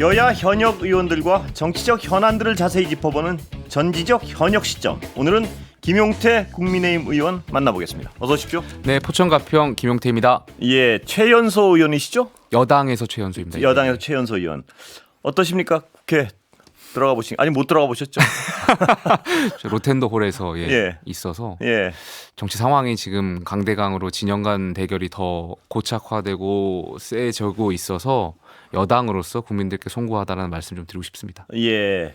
여야 현역 의원들과 정치적 현안들을 자세히 짚어보는 전지적 현역 시점. 오늘은 김용태 국민의힘 의원 만나보겠습니다. 어서 오십시오. 네, 포천가평 김용태입니다. 예, 최연소 의원이시죠? 여당에서 최연소입니다. 여당에서 최연소 의원. 어떠십니까? 국회 들어가 보신 아니 못 들어가 보셨죠? 저 로텐더 홀에서 예. 있어서 예. 정치 상황이 지금 강대강으로 진영 간 대결이 더 고착화되고 세져고 있어서 여당으로서 국민들께 송구하다는 말씀 좀 드리고 싶습니다. 예.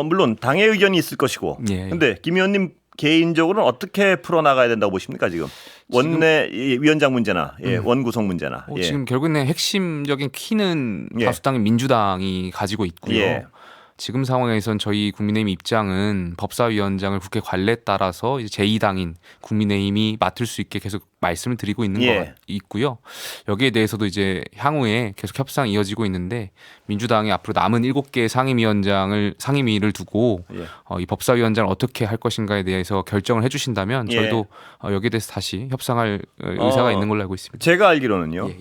물론 당의 의견이 있을 것이고. 예. 근데 김 의원님 개인적으로는 어떻게 풀어나가야 된다고 보십니까 지금? 원내 위원장 문제나 원구성 문제나. 예. 지금 결국에는 핵심적인 키는 예. 다수당인 민주당이 가지고 있고요. 예. 지금 상황에선 저희 국민의힘 입장은 법사위원장을 국회 관례에 따라서 이제 제2당인 국민의힘이 맡을 수 있게 계속 말씀을 드리고 있는 예. 것 있고요. 여기에 대해서도 이제 향후에 계속 협상이 이어지고 있는데 민주당이 앞으로 남은 7개의 상임위를 두고 예. 이 법사위원장을 어떻게 할 것인가에 대해서 결정을 해주신다면 예. 저희도 여기에 대해서 다시 협상할 의사가 있는 걸로 알고 있습니다. 제가 알기로는요. 예.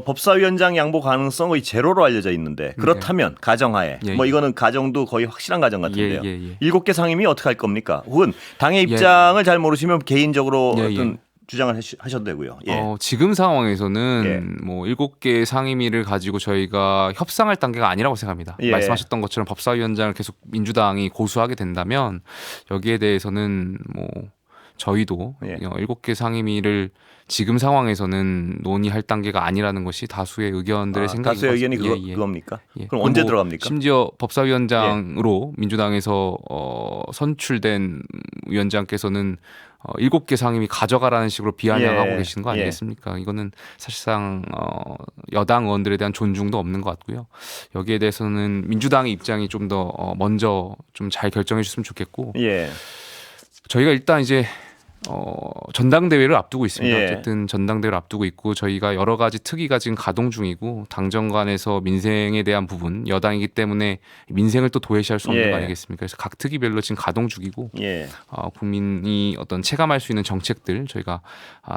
법사위원장 양보 가능성 거의 제로로 알려져 있는데 그렇다면 가정하에 예. 뭐 이거는 가정도 거의 확실한 가정 같은데요. 예. 7개 상임위 어떻게 할 겁니까? 혹은 당의 입장을 잘 모르시면 개인적으로 어떤 주장을 하셔도 되고요. 예. 지금 상황에서는 뭐 7개 상임위를 가지고 저희가 협상할 단계가 아니라고 생각합니다. 예. 말씀하셨던 것처럼 법사위원장을 계속 민주당이 고수하게 된다면 여기에 대해서는 뭐 저희도 7개 상임위를 지금 상황에서는 논의할 단계가 아니라는 것이 다수의 의견들의 생각인 다수의 것 의견이 같습니다. 그겁니까? 예. 그럼 언제 뭐 들어갑니까? 심지어 법사위원장으로 민주당에서 선출된 위원장께서는 7개 상임위 가져가라는 식으로 비아냥하고 계시는 거 아니겠습니까? 이거는 사실상 여당 의원들에 대한 존중도 없는 것 같고요. 여기에 대해서는 민주당의 입장이 좀 더 먼저 좀 잘 결정해 주셨으면 좋겠고 저희가 일단 이제 전당대회를 앞두고 있습니다. 어쨌든 전당대회를 앞두고 있고 저희가 여러 가지 특위가 지금 가동 중이고 당정간에서 민생에 대한 부분 여당이기 때문에 민생을 또 도외시할 수 없는 거 아니겠습니까? 그래서 각 특위별로 지금 가동 중이고 국민이 어떤 체감할 수 있는 정책들 저희가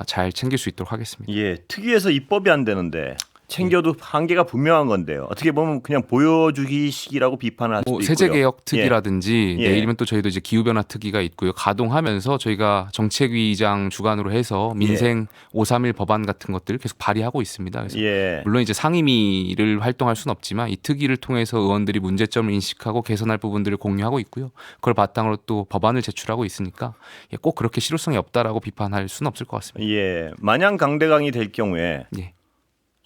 잘 챙길 수 있도록 하겠습니다. 예, 특위에서 입법이 안 되는데 챙겨도 한계가 분명한 건데요. 어떻게 보면 그냥 보여주기식이라고 비판을 할 수도 있고요. 세제개혁 특위라든지 내일이면 또 저희도 이제 기후변화 특위가 있고요. 가동하면서 저희가 정책위의장 주관으로 해서 민생 531 법안 같은 것들을 계속 발의하고 있습니다. 그래서 물론 이제 상임위를 활동할 수는 없지만 이 특위를 통해서 의원들이 문제점을 인식하고 개선할 부분들을 공유하고 있고요. 그걸 바탕으로 또 법안을 제출하고 있으니까 꼭 그렇게 실효성이 없다라고 비판할 수는 없을 것 같습니다. 예, 만약 강대강이 될 경우에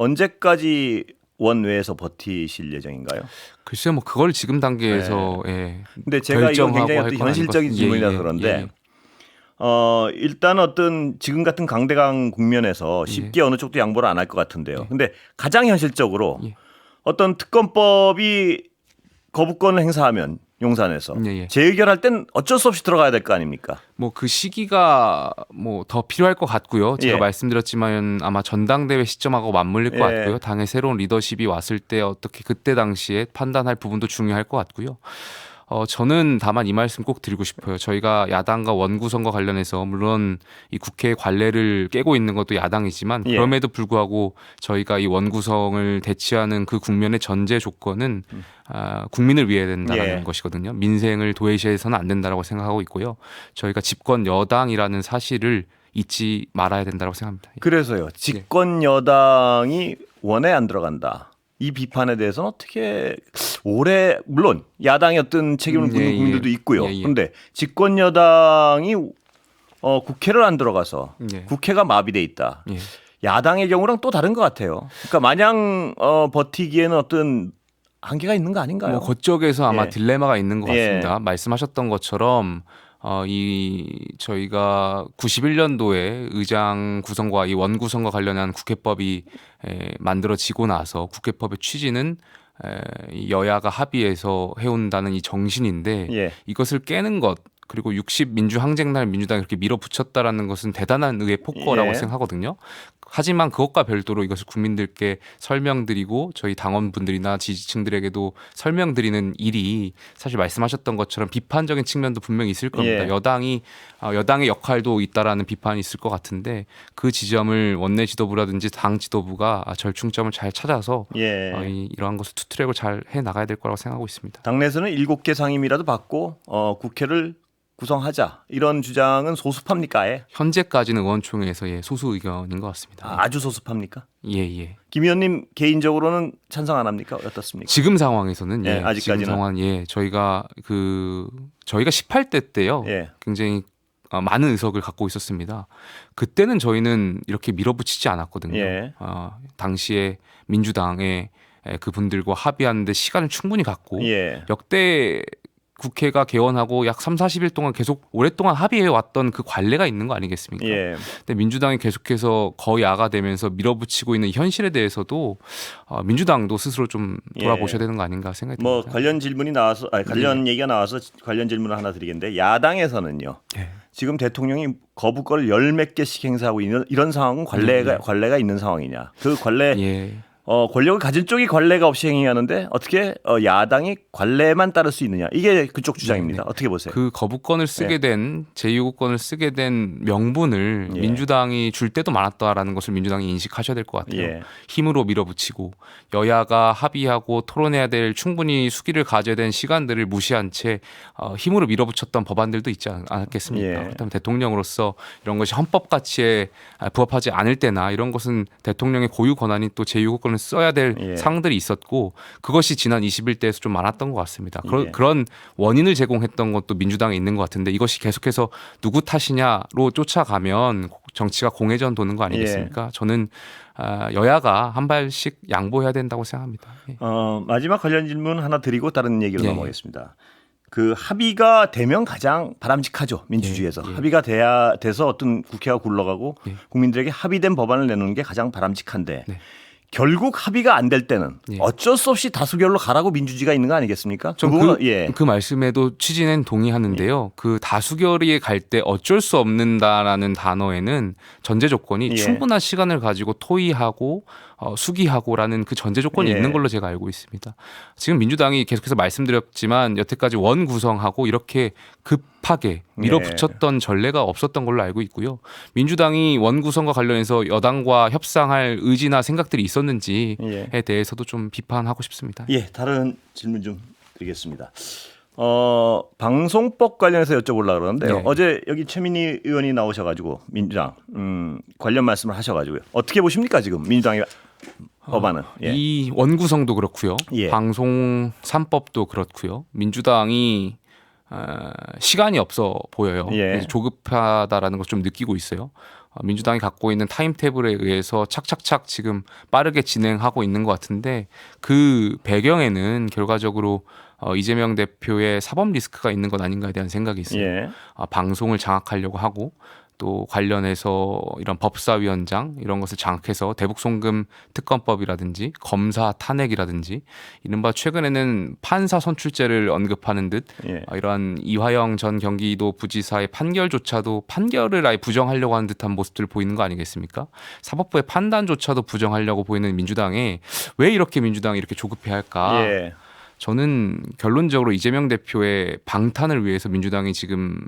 언제까지 원외에서 버티실 예정인가요? 글쎄요, 뭐 그걸 지금 단계에서 근데 제가 이건 굉장히 현실적인 질문이라서 그런데 일단 어떤 지금 같은 강대강 국면에서 쉽게 어느 쪽도 양보를 안 할 것 같은데요. 근데 가장 현실적으로 어떤 특검법이 거부권을 행사하면 용산에서 재의결할 땐 어쩔 수 없이 들어가야 될 거 아닙니까? 뭐 그 시기가 뭐 더 필요할 것 같고요. 제가 말씀드렸지만 아마 전당대회 시점하고 맞물릴 것 같고요. 당의 새로운 리더십이 왔을 때 어떻게 그때 당시에 판단할 부분도 중요할 것 같고요. 저는 다만 이 말씀 꼭 드리고 싶어요. 저희가 야당과 원구성과 관련해서 물론 이 국회 관례를 깨고 있는 것도 야당이지만 그럼에도 불구하고 저희가 이 원구성을 대치하는 그 국면의 전제 조건은 국민을 위해야 된다는 것이거든요. 민생을 도외시해서는 안 된다라고 생각하고 있고요. 저희가 집권 여당이라는 사실을 잊지 말아야 된다고 생각합니다. 그래서요. 집권 여당이 원에 안 들어간다. 이 비판에 대해서는 어떻게 올해 물론 야당의 어떤 책임을 묻는 국민들도 있고요. 그런데 집권 여당이 국회를 안 들어가서 국회가 마비돼 있다. 야당의 경우랑 또 다른 것 같아요. 그러니까 마냥 버티기에는 어떤 한계가 있는 거 아닌가요? 뭐 그쪽에서 아마 딜레마가 있는 것 같습니다. 말씀하셨던 것처럼 저희가 91년도에 의장 구성과 이 원구성과 관련한 국회법이 만들어지고 나서 국회법의 취지는 여야가 합의해서 해온다는 이 정신인데 이것을 깨는 것 그리고 60 민주항쟁날 민주당이 그렇게 밀어붙였다라는 것은 대단한 의회 폭거라고 생각하거든요. 하지만 그것과 별도로 이것을 국민들께 설명드리고 저희 당원분들이나 지지층들에게도 설명드리는 일이 사실 말씀하셨던 것처럼 비판적인 측면도 분명히 있을 겁니다. 여당의 역할도 있다라는 비판이 있을 것 같은데 그 지점을 원내 지도부라든지 당 지도부가 절충점을 잘 찾아서 이러한 것을 투트랙을 잘 해나가야 될 거라고 생각하고 있습니다. 당내에서는 7개 상임위라도 받고 국회를 구성하자 이런 주장은 소수팝니까? 아예? 현재까지는 의원총회에서 소수 의견인 것 같습니다. 아주 소수팝니까? 예. 김 의원님 개인적으로는 찬성 안 합니까? 어떻습니까? 지금 상황에서는 아직까지는 지금 상황 저희가 18대 때요. 굉장히 많은 의석을 갖고 있었습니다. 그때는 저희는 이렇게 밀어붙이지 않았거든요. 당시에 민주당의 그분들과 합의하는데 시간을 충분히 갖고 역대 국회가 개원하고 약 3, 40일 동안 계속 오랫동안 합의해 왔던 그 관례가 있는 거 아니겠습니까? 근데 민주당이 계속해서 거의 악화되면서 밀어붙이고 있는 현실에 대해서도 민주당도 스스로 좀 돌아보셔야 되는 거 아닌가 생각이 듭니다. 관련 질문이 나와서 관련 얘기가 나와서 관련 질문을 하나 드리겠는데 야당에서는요. 지금 대통령이 거부권을 열 몇 개씩 행사하고 있는 이런 상황은 관례가 있는 상황이냐? 그 관례 권력을 가진 쪽이 관례가 없이 행위하는데 어떻게 야당이 관례만 따를 수 있느냐 이게 그쪽 주장입니다. 어떻게 보세요? 그 거부권을 쓰게 된 제2요구권을 쓰게 된 명분을 민주당이 줄 때도 많았다라는 것을 민주당이 인식하셔야 될 것 같아요. 힘으로 밀어붙이고 여야가 합의하고 토론해야 될 충분히 수기를 가져야 되는 시간들을 무시한 채 힘으로 밀어붙였던 법안들도 있지 않았겠습니까? 그렇다면 대통령으로서 이런 것이 헌법 가치에 부합하지 않을 때나 이런 것은 대통령의 고유 권한이 또 제2요구권을 써야 될 사항들이 있었고 그것이 지난 21대에서 좀 많았던 것 같습니다. 그런 원인을 제공했던 것도 민주당에 있는 것 같은데 이것이 계속해서 누구 탓이냐로 쫓아가면 정치가 공회전 도는 거 아니겠습니까? 저는 여야가 한 발씩 양보해야 된다고 생각합니다. 마지막 관련 질문 하나 드리고 다른 얘기로 넘어가겠습니다. 그 합의가 되면 가장 바람직하죠. 민주주의에서. 합의가 돼서 어떤 국회가 굴러가고 국민들에게 합의된 법안을 내놓는 게 가장 바람직한데 결국 합의가 안 될 때는 어쩔 수 없이 다수결로 가라고 민주주의가 있는 거 아니겠습니까? 그 말씀에도 취지는 동의하는데요. 그 다수결이 갈 때 어쩔 수 없는다라는 단어에는 전제 조건이 충분한 시간을 가지고 토의하고 수기하고라는 그 전제 조건이 있는 걸로 제가 알고 있습니다. 지금 민주당이 계속해서 말씀드렸지만 여태까지 원 구성하고 이렇게 급하게 밀어붙였던 전례가 없었던 걸로 알고 있고요. 민주당이 원 구성과 관련해서 여당과 협상할 의지나 생각들이 있었는지에 대해서도 좀 비판하고 싶습니다. 다른 질문 좀 드리겠습니다. 방송법 관련해서 여쭤보려고 그러는데요. 어제 여기 최민희 의원이 나오셔가지고 민주당 관련 말씀을 하셔가지고요. 어떻게 보십니까 지금 민주당의 법안은? 이 원구성도 그렇고요. 방송 3법도 그렇고요. 민주당이 시간이 없어 보여요. 조급하다라는 걸 좀 느끼고 있어요. 민주당이 갖고 있는 타임테이블에 의해서 착착착 지금 빠르게 진행하고 있는 것 같은데 그 배경에는 결과적으로 이재명 대표의 사법 리스크가 있는 것 아닌가에 대한 생각이 있어요. 방송을 장악하려고 하고 또 관련해서 이런 법사위원장 이런 것을 장악해서 대북송금 특검법이라든지 검사 탄핵이라든지 이른바 최근에는 판사 선출제를 언급하는 듯 이러한 이화영 전 경기도 부지사의 판결조차도 판결을 아예 부정하려고 하는 듯한 모습들을 보이는 거 아니겠습니까? 사법부의 판단조차도 부정하려고 보이는 민주당에 왜 이렇게 민주당이 이렇게 조급해할까? 저는 결론적으로 이재명 대표의 방탄을 위해서 민주당이 지금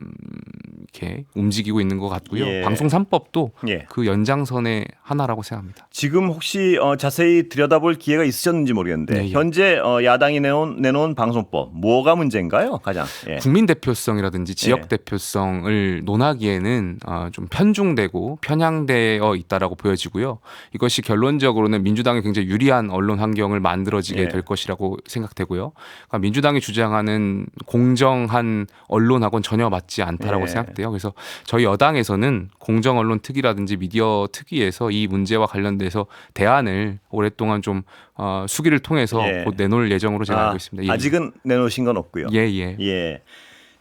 이렇게 움직이고 있는 것 같고요. 방송 3법도 그 연장선의 하나라고 생각합니다. 지금 혹시 자세히 들여다볼 기회가 있으셨는지 모르겠는데 현재 야당이 내놓은 방송법 뭐가 문제인가요? 가장 국민 대표성이라든지 지역 대표성을 논하기에는 좀 편중되고 편향되어 있다라고 보여지고요. 이것이 결론적으로는 민주당에 굉장히 유리한 언론 환경을 만들어지게 될 것이라고 생각되고요. 그러니까 민주당이 주장하는 공정한 언론하고는 전혀 맞지 않다라고 생각돼요. 그래서 저희 여당에서는 공정 언론 특위라든지 미디어 특위에서 이 문제와 관련돼서 대안을 오랫동안 좀 수기를 통해서 곧 내놓을 예정으로 제가 알고 있습니다. 아직은 내놓으신 건 없고요. 예.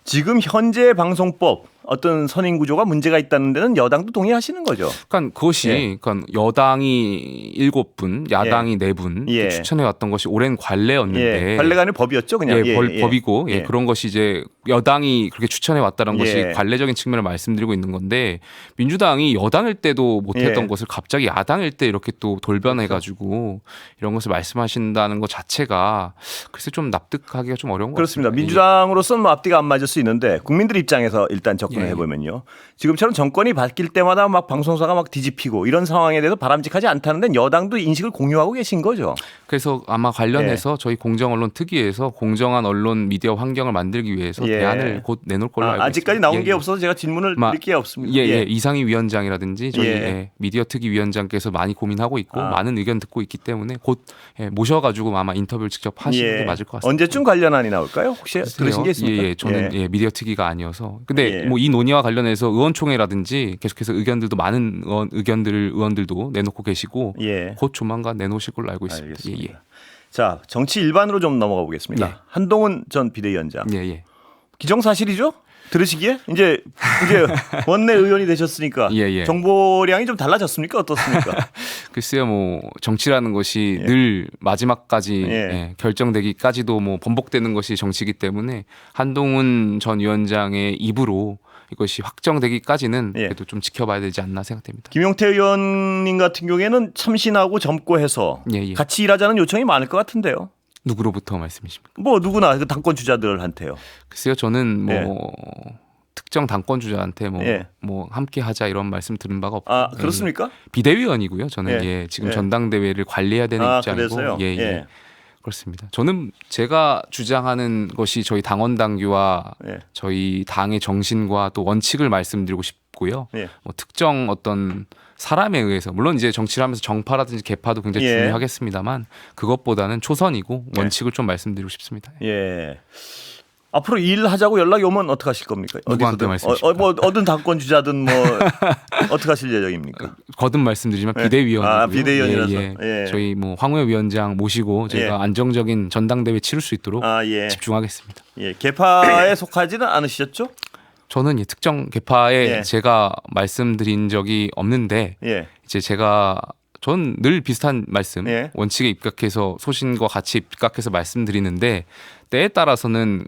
지금 현재 방송법 어떤 선임 구조가 문제가 있다는 데는 여당도 동의하시는 거죠. 그러니까 그것이 그러니까 여당이 7분, 야당이 4분 추천해 왔던 것이 오랜 관례였는데 관례가 아니라 법이었죠, 그냥. 법이고 그런 것이 이제 여당이 그렇게 추천해 왔다는 것이 관례적인 측면을 말씀드리고 있는 건데 민주당이 여당일 때도 못했던 것을 갑자기 야당일 때 이렇게 또 돌변해가지고 이런 것을 말씀하신다는 것 자체가 글쎄 좀 납득하기가 좀 어려운 것 그렇습니다. 같습니다. 민주당으로서는 뭐 앞뒤가 안 맞을 수 있는데 국민들 입장에서 일단 접근을 해보면요. 지금처럼 정권이 바뀔 때마다 막 방송사가 막 뒤집히고 이런 상황에 대해서 바람직하지 않다는 데는 여당도 인식을 공유하고 계신 거죠. 그래서 아마 관련해서 저희 공정언론특위에서 공정한 언론 미디어 환경을 만들기 위해서 대안을 곧 내놓을 걸로 알고 있습니다. 아직까지 나온 게 없어서 제가 질문을 드릴 게 없습니다. 이상희 위원장이라든지 저희 미디어특위 위원장께서 많이 고민하고 있고 많은 의견 듣고 있기 때문에 곧 모셔가지고 아마 인터뷰를 직접 하시는 게 맞을 것 같습니다. 언제쯤 관련안이 나올까요? 혹시 들으신 게 있습니까? 저는 미디어특위가 아니어서. 근데 뭐 이 논의와 관련해서 의원총회라든지 계속해서 의견들도 많은 의원들도 내놓고 계시고 곧 조만간 내놓으실 걸로 알고 있습니다. 알겠습니다. 자, 정치 일반으로 좀 넘어가 보겠습니다. 한동훈 전 비대위원장. 기정사실이죠? 들으시기에 이제 원내 의원이 되셨으니까 정보량이 좀 달라졌습니까? 어떻습니까? 글쎄요, 뭐 정치라는 것이 늘 마지막까지 결정되기까지도 뭐 번복되는 것이 정치이기 때문에 한동훈 전 위원장의 입으로 이것이 확정되기까지는 그래도 좀 지켜봐야 되지 않나 생각됩니다. 김용태 의원님 같은 경우에는 참신하고 젊고 해서 같이 일하자는 요청이 많을 것 같은데요. 누구로부터 말씀이십니까? 뭐 누구나 당권 주자들한테요. 글쎄요, 저는 뭐 특정 당권 주자한테 뭐 함께 하자 이런 말씀 들은 바가 없고. 그렇습니까? 비대위원이고요. 저는 지금 전당대회를 관리해야 되는 입장이고. 그래서요? 그렇습니다. 저는 제가 주장하는 것이 저희 당원 당규와 저희 당의 정신과 또 원칙을 말씀드리고 싶고요. 뭐 특정 어떤 사람에 의해서 물론 이제 정치를 하면서 정파라든지 계파도 굉장히 중요하겠습니다만 그것보다는 초선이고 원칙을 좀 말씀드리고 싶습니다. 앞으로 일하자고 연락이 오면 어떻게 하실 겁니까? 누구한테 말씀이십니까? 뭐 어떤 당권 주자든 뭐 어떻게 하실 예정입니까? 거듭 말씀드리지만 비대위원이고요. 비대위원이라서 저희 뭐 황우여 위원장 모시고 저희가 안정적인 전당대회 치를 수 있도록 집중하겠습니다. 계파에 속하지는 않으셨죠? 저는 특정 계파에 제가 말씀드린 적이 없는데 이제 전 늘 비슷한 말씀 원칙에 입각해서 소신과 같이 입각해서 말씀드리는데 때에 따라서는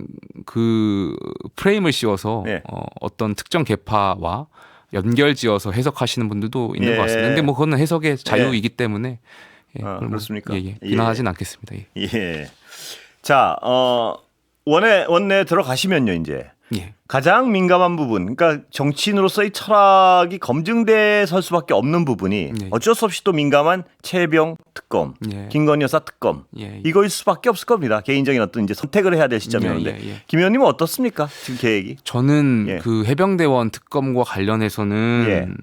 그 프레임을 씌워서 어떤 특정 계파와 연결지어서 해석하시는 분들도 있는 것 같습니다. 근데 뭐 그거는 해석의 자유이기 때문에 그렇습니까? 비난하진 않겠습니다. 자, 원내 들어가시면요 이제 가장 민감한 부분, 그러니까 정치인으로서의 철학이 검증돼 설 수밖에 없는 부분이 어쩔 수 없이 또 민감한 최혜병 특검, 김건희 여사 특검 이거일 수밖에 없을 겁니다. 개인적인 어떤 이제 선택을 해야 될 시점이었는데 김 의원님은 어떻습니까? 지금 계획이? 저는 그 해병대원 특검과 관련해서는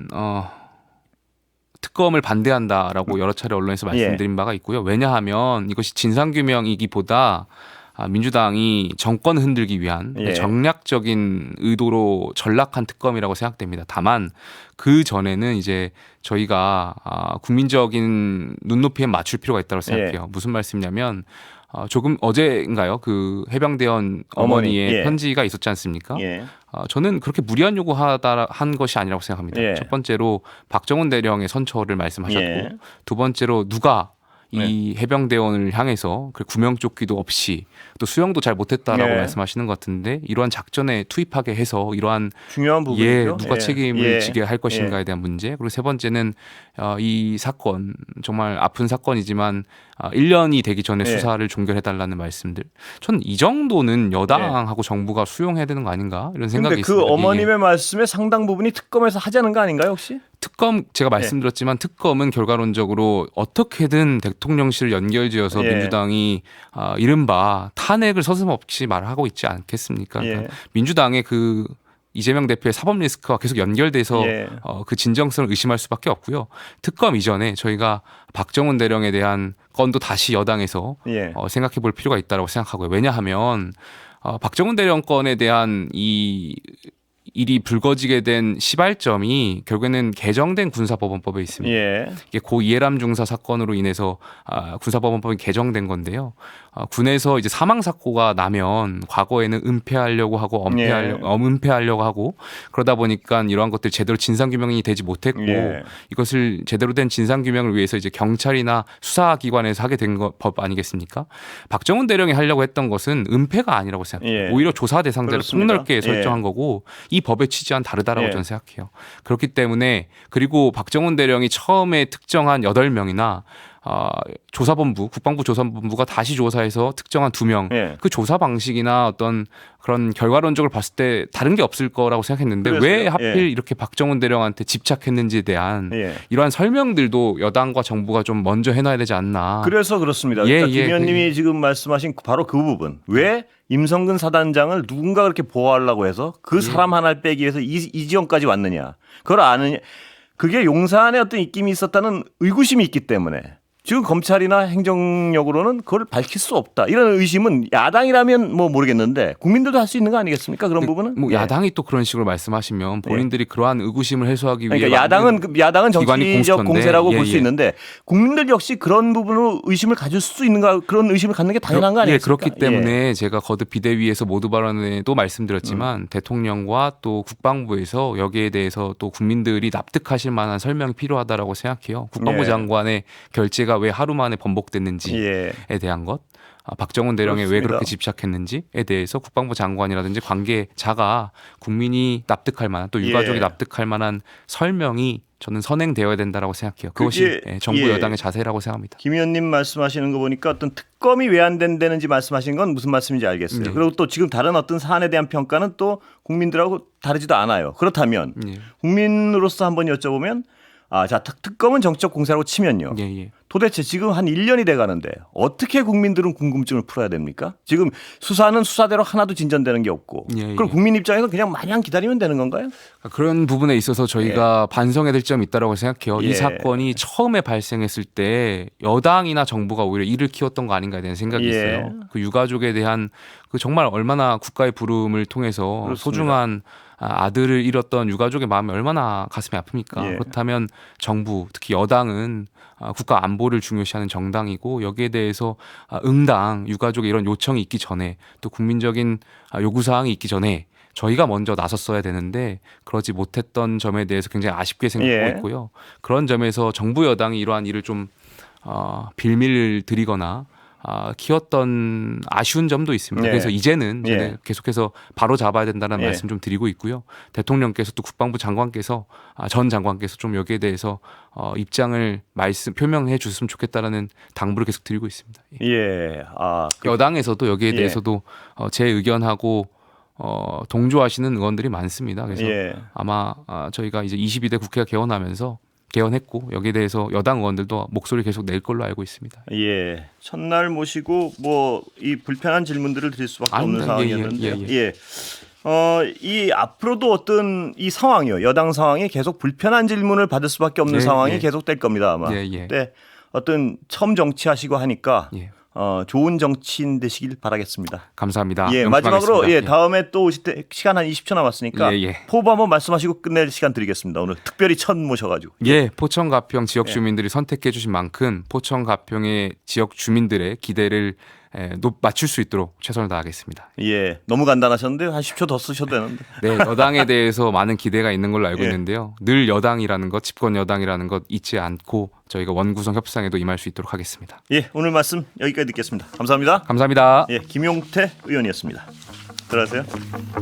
특검을 반대한다라고 여러 차례 언론에서 말씀드린 바가 있고요. 왜냐하면 이것이 진상규명이기보다 민주당이 정권 흔들기 위한 정략적인 의도로 전락한 특검이라고 생각됩니다. 다만 그 전에는 이제 저희가 국민적인 눈높이에 맞출 필요가 있다고 생각해요. 무슨 말씀이냐면 조금 어제인가요? 그 해병대원 어머니의 편지가 있었지 않습니까? 저는 그렇게 무리한 요구하다 한 것이 아니라고 생각합니다. 첫 번째로 박정훈 대령의 선처를 말씀하셨고 두 번째로 누가 이 해병대원을 향해서 구명조끼도 없이 또 수영도 잘 못했다라고 말씀하시는 것 같은데 이러한 작전에 투입하게 해서 이러한 중요한 부분이죠. 누가 책임을 지게 할 것인가에 대한 문제. 그리고 세 번째는 이 사건 정말 아픈 사건이지만 1년이 되기 전에 수사를 종결해달라는 말씀들. 저는 이 정도는 여당하고 정부가 수용해야 되는 거 아닌가 이런 생각이 있습니다. 그 어머님의 말씀의 상당 부분이 특검에서 하자는 거 아닌가요 혹시? 특검 제가 말씀드렸지만 특검은 결과론적으로 어떻게든 대통령실 연결지어서 민주당이 이른바 탄핵을 서슴없이 말하고 있지 않겠습니까? 그러니까 민주당의 그 이재명 대표의 사법 리스크와 계속 연결돼서 그 진정성을 의심할 수밖에 없고요. 특검 이전에 저희가 박정훈 대령에 대한 건도 다시 여당에서 생각해 볼 필요가 있다고 생각하고요. 왜냐하면 박정훈 대령 건에 대한 이 일이 불거지게 된 시발점이 결국에는 개정된 군사법원법에 있습니다. 예. 이게 고 이해람 중사 사건으로 인해서 군사법원법이 개정된 건데요. 군에서 이제 사망 사고가 나면 과거에는 은폐하려고 하고 은폐하려고 하고 그러다 보니까 이러한 것들 제대로 진상 규명이 되지 못했고 이것을 제대로 된 진상 규명을 위해서 이제 경찰이나 수사기관에서 하게 된 법 아니겠습니까? 박정훈 대령이 하려고 했던 것은 은폐가 아니라고 생각해요. 오히려 조사 대상자를 폭넓게 설정한 거고 이 법의 취지와는 다르다라고 저는 생각해요. 그렇기 때문에 그리고 박정훈 대령이 처음에 특정한 8명이나 조사본부, 국방부 조사본부가 다시 조사해서 특정한 2명, 그 조사 방식이나 어떤 그런 결과론적으로 봤을 때 다른 게 없을 거라고 생각했는데 왜 하필 이렇게 박정훈 대령한테 집착했는지에 대한 이러한 설명들도 여당과 정부가 좀 먼저 해놔야 되지 않나. 그래서 그렇습니다. 그러니까 김 의원님이 지금 말씀하신 바로 그 부분. 왜 임성근 사단장을 누군가 그렇게 보호하려고 해서 그 사람 하나를 빼기 위해서 이 지점까지 왔느냐. 그걸 아느냐. 그게 용산에 어떤 입김이 있었다는 의구심이 있기 때문에 지금 검찰이나 행정력으로는 그걸 밝힐 수 없다. 이런 의심은 야당이라면 뭐 모르겠는데 국민들도 할 수 있는 거 아니겠습니까? 그런 부분은? 뭐 야당이 또 그런 식으로 말씀하시면 본인들이 그러한 의구심을 해소하기 위해 그러니까 야당은 정치적 공세라고 볼 수 있는데 국민들 역시 그런 부분으로 의심을 가질 수 있는가 그런 의심을 갖는 게 당연한 거 아니겠습니까? 그렇기 때문에 제가 거듭 비대위에서 모두 발언에도 말씀드렸지만 대통령과 또 국방부에서 여기에 대해서 또 국민들이 납득하실 만한 설명이 필요하다라고 생각해요. 국방부 장관의 결재가 왜 하루 만에 번복됐는지에 대한 것, 박정훈 대령에 왜 그렇게 집착했는지에 대해서 국방부 장관이라든지 관계자가 국민이 납득할 만한 또 유가족이 납득할 만한 설명이 저는 선행되어야 된다라고 생각해요. 그것이 정부 여당의 자세라고 생각합니다. 김 의원님 말씀하시는 거 보니까 어떤 특검이 왜 안 된다는지 말씀하시는 건 무슨 말씀인지 알겠어요. 그리고 또 지금 다른 어떤 사안에 대한 평가는 또 국민들하고 다르지도 않아요. 그렇다면 국민으로서 한번 여쭤보면 자, 특검은 정치적 공세라고 치면요. 도대체 지금 한 1년이 돼 가는데 어떻게 국민들은 궁금증을 풀어야 됩니까? 지금 수사는 수사대로 하나도 진전되는 게 없고. 그럼 국민 입장에서 그냥 마냥 기다리면 되는 건가요? 그런 부분에 있어서 저희가 반성해야 될 점이 있다고 생각해요. 이 사건이 처음에 발생했을 때 여당이나 정부가 오히려 이를 키웠던 거 아닌가에 대한 생각이 있어요. 그 유가족에 대한 그 정말 얼마나 국가의 부름을 통해서 소중한 아들을 잃었던 유가족의 마음이 얼마나 가슴이 아픕니까? 그렇다면 정부, 특히 여당은 국가 안보를 중요시하는 정당이고 여기에 대해서 응당 유가족의 이런 요청이 있기 전에 또 국민적인 요구사항이 있기 전에 저희가 먼저 나섰어야 되는데 그러지 못했던 점에 대해서 굉장히 아쉽게 생각하고 있고요. 그런 점에서 정부 여당이 이러한 일을 좀 빌미를 드리거나 키웠던 아쉬운 점도 있습니다. 그래서 이제는 계속해서 바로 잡아야 된다는 말씀 좀 드리고 있고요. 대통령께서 또 국방부 장관께서 전 장관께서 좀 여기에 대해서 입장을 표명해 주셨으면 좋겠다라는 당부를 계속 드리고 있습니다. 여당에서도 여기에 대해서도 제 의견하고 동조하시는 의원들이 많습니다. 그래서 아마 저희가 이제 22대 국회가 개헌했고 여기에 대해서 여당 의원들도 목소리 계속 낼 걸로 알고 있습니다. 첫날 모시고 뭐 이 불편한 질문들을 드릴 수밖에 없는 상황이었는데 이 앞으로도 어떤 이 상황이요 여당 상황이 계속 불편한 질문을 받을 수밖에 없는 상황이 계속될 겁니다 아마. 근데 어떤 처음 정치하시고 하니까. 좋은 정치인 되시길 바라겠습니다. 감사합니다. 마지막으로 다음에 또 오실 때 시간 한 20초 남았으니까 포부 한번 말씀하시고 끝낼 시간 드리겠습니다. 오늘 특별히 첫 모셔가지고. 포천 가평 지역 주민들이 선택해 주신 만큼 포천 가평의 지역 주민들의 기대를 맞출 수 있도록 최선을 다하겠습니다. 너무 간단하셨는데 한 10초 더 쓰셔도 되는데. 여당에 대해서 많은 기대가 있는 걸로 알고 있는데요. 늘 여당이라는 것, 집권 여당이라는 것 잊지 않고 저희가 원구성 협상에도 임할 수 있도록 하겠습니다. 오늘 말씀 여기까지 듣겠습니다. 감사합니다. 감사합니다. 김용태 의원이었습니다. 들어가세요.